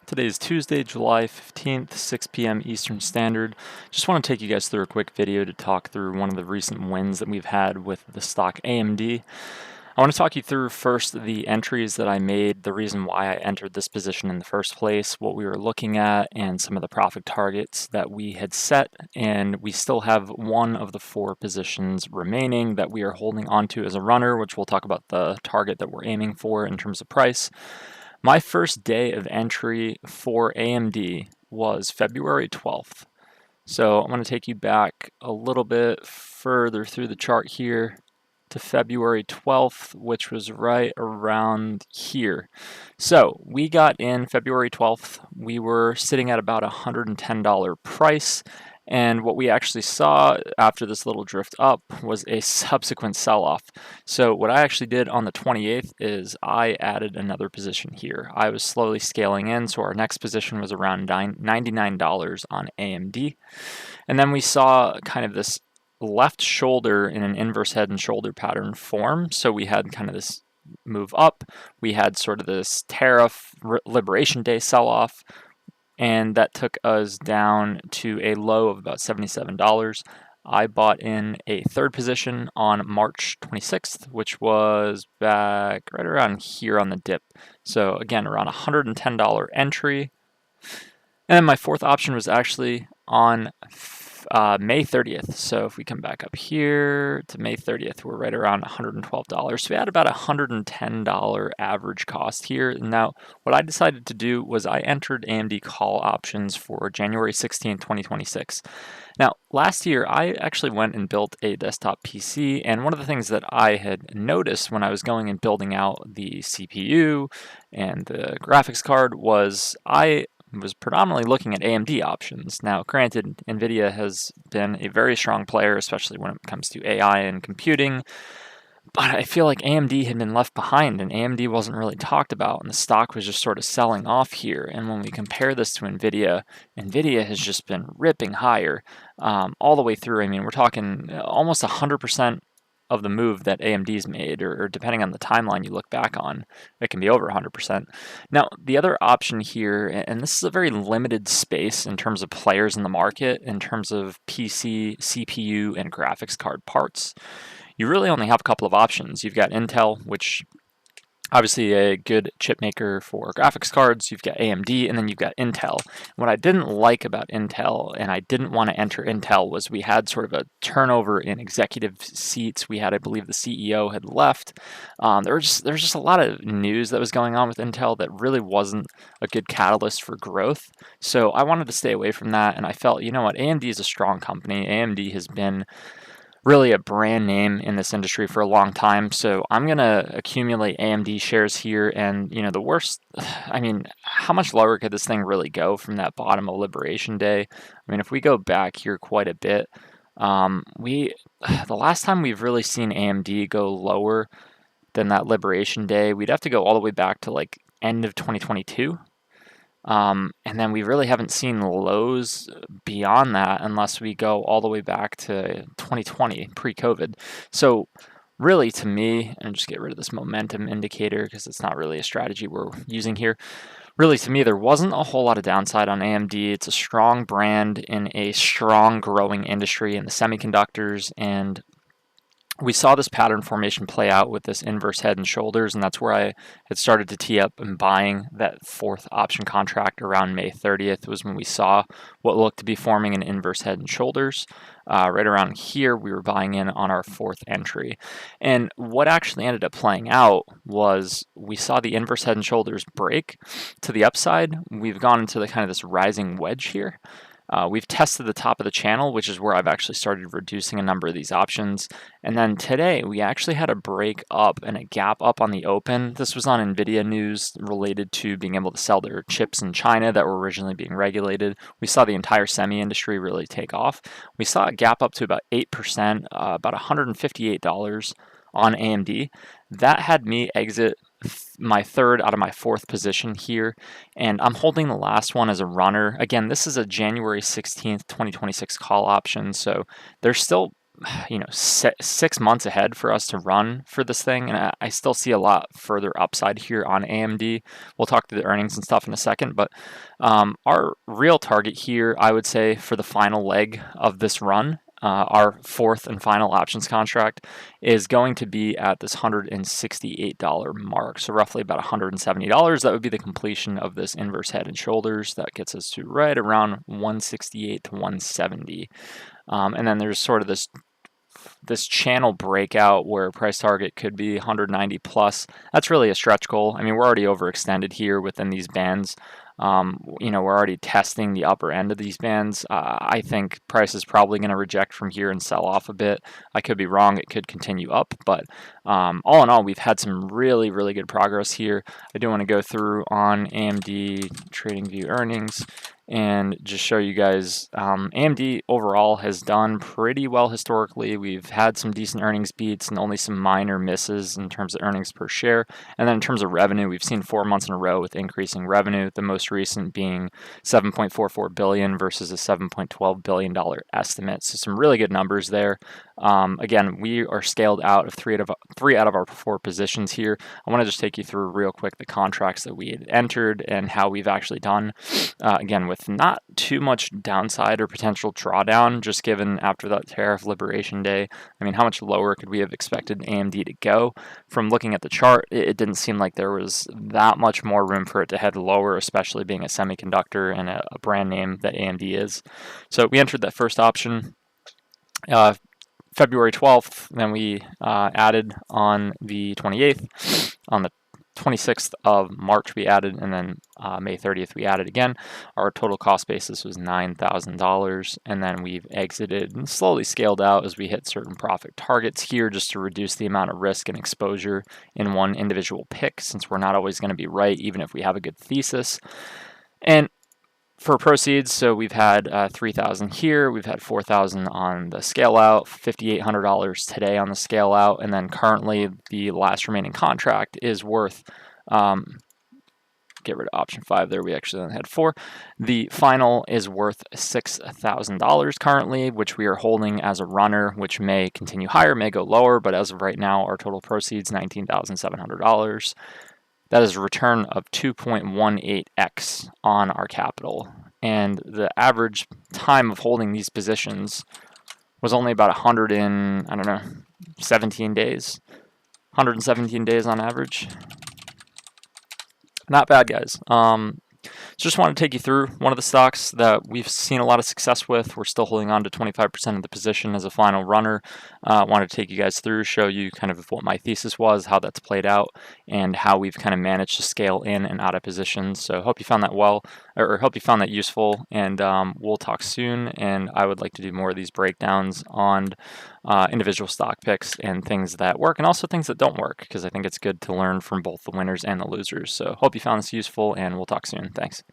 Today is Tuesday, July 15th, 6 p.m. Eastern Standard. Just want to take you guys through a quick video to talk through one of the recent wins that we've had with the stock AMD. I want to talk you through first the entries that I made, the reason why I entered this position in the first place, what we were looking at, and some of the profit targets that we had set. And we still have one of the four positions remaining that we are holding onto as a runner, which we'll talk about the target that we're aiming for in terms of price. My first day of entry for AMD was February 12th. So I'm going to take you back a little bit further through the chart here to February 12th, which was right around here. So we got in February 12th. We were sitting at about $110 price. And what we actually saw after this little drift up was a subsequent sell-off. So what I actually did on the 28th is I added another position here. I was slowly scaling in, so our next position was around $99 on AMD. And then we saw kind of this left shoulder in an inverse head and shoulder pattern form. So we had kind of this move up. We had sort of this tariff liberation day sell-off, and that took us down to a low of about $77. I bought in a third position on March 26th, which was back right around here on the dip. So again, around $110 entry. And then my fourth option was actually on May 30th. So if we come back up here to May 30th, we're right around $112. So we had about $110 average cost here. Now, what I decided to do was I entered AMD call options for January 16th, 2026. Now, last year, I actually went and built a desktop PC, and one of the things that I had noticed when I was going and building out the CPU and the graphics card was I was predominantly looking at AMD options. Now, granted, NVIDIA has been a very strong player, especially when it comes to AI and computing, but I feel like AMD had been left behind, and AMD wasn't really talked about, and the stock was just sort of selling off here. And when we compare this to NVIDIA, NVIDIA has just been ripping higher all the way through. I mean, we're talking almost 100% of the move that AMD's made, or depending on the timeline you look back on, it can be over 100%. Now, the other option here, and this is a very limited space in terms of players in the market, in terms of PC, CPU, and graphics card parts, you really only have a couple of options. You've got Intel, which obviously a good chip maker for graphics cards. You've got AMD, and then you've got Intel. What I didn't like about Intel, and I didn't want to enter Intel, was we had sort of a turnover in executive seats. We had, I believe, the CEO had left. There was just a lot of news that was going on with Intel that really wasn't a good catalyst for growth. So I wanted to stay away from that, and I felt, you know what, AMD is a strong company. AMD has been really a brand name in this industry for a long time. So I'm going to accumulate AMD shares here. And, you know, the worst, I mean, how much lower could this thing really go from that bottom of Liberation Day? I mean, if we go back here quite a bit, the last time we've really seen AMD go lower than that Liberation Day, we'd have to go all the way back to like end of 2022. And then we really haven't seen lows beyond that unless we go all the way back to 2020, pre-COVID. So really, to me, and just get rid of this momentum indicator because it's not really a strategy we're using here. Really, to me, there wasn't a whole lot of downside on AMD. It's a strong brand in a strong growing industry in the semiconductors, and we saw this pattern formation play out with this inverse head and shoulders, and that's where I had started to tee up and buying that fourth option contract around May 30th was when we saw what looked to be forming an inverse head and shoulders. Right around here, we were buying in on our fourth entry. And what actually ended up playing out was we saw the inverse head and shoulders break to the upside. We've gone into the kind of this rising wedge here. We've tested the top of the channel, which is where I've actually started reducing a number of these options. And then today, we actually had a break up and a gap up on the open. This was on NVIDIA news related to being able to sell their chips in China that were originally being regulated. We saw the entire semi industry really take off. We saw a gap up to about 8%, about $158 on AMD. That had me exit my third out of my fourth position here, and I'm holding the last one as a runner. Again, this is a January 16th, 2026 call option, so there's still 6 months ahead for us to run for this thing, and I still see a lot further upside here on AMD. We'll talk through the earnings and stuff in a second, but our real target here, I would say, for the final leg of this run, our fourth and final options contract, is going to be at this $168 mark, so roughly about $170. That would be the completion of this inverse head and shoulders. That gets us to right around 168 to 170. And then there's sort of this channel breakout where price target could be 190 plus. That's really a stretch goal. I mean, we're already overextended here within these bands. We're already testing the upper end of these bands. I think price is probably going to reject from here and sell off a bit. I could be wrong. It could continue up, but all in all, we've had some really, really good progress here. I do want to go through on AMD TradingView earnings and just show you guys AMD overall has done pretty well historically. We've had some decent earnings beats and only some minor misses in terms of earnings per share. And then in terms of revenue, we've seen 4 months in a row with increasing revenue, the most recent being $7.44 billion versus a $7.12 billion estimate. So some really good numbers there. Again, we are scaled out of three out of our 4 positions here. I want to just take you through real quick the contracts that we had entered and how we've actually done. Again, with not too much downside or potential drawdown, just given after that tariff liberation day. I mean, how much lower could we have expected AMD to go? From looking at the chart, it didn't seem like there was that much more room for it to head lower, especially being a semiconductor and a brand name that AMD is. So we entered that first option February 12th, then we added on the 28th, on the 26th of March we added, and then May 30th we added again. Our total cost basis was $9,000, and then we've exited and slowly scaled out as we hit certain profit targets here, just to reduce the amount of risk and exposure in one individual pick, since we're not always going to be right, even if we have a good thesis. And for proceeds, so we've had $3,000 here, we've had $4,000 on the scale out, $5,800 today on the scale out, and then currently the last remaining contract is worth, get rid of option 5 there, we actually only had 4. The final is worth $6,000 currently, which we are holding as a runner, which may continue higher, may go lower, but as of right now, our total proceeds, $19,700. That is a return of 2.18x on our capital. And the average time of holding these positions was only about 17 days. 117 days on average. Not bad, guys. So just want to take you through one of the stocks that we've seen a lot of success with. We're still holding on to 25% of the position as a final runner. Wanted to take you guys through, show you kind of what my thesis was, how that's played out, and how we've kind of managed to scale in and out of positions. So hope you found that hope you found that useful, and we'll talk soon. And I would like to do more of these breakdowns on individual stock picks and things that work and also things that don't work, because I think it's good to learn from both the winners and the losers. So hope you found this useful, and we'll talk soon. Thanks.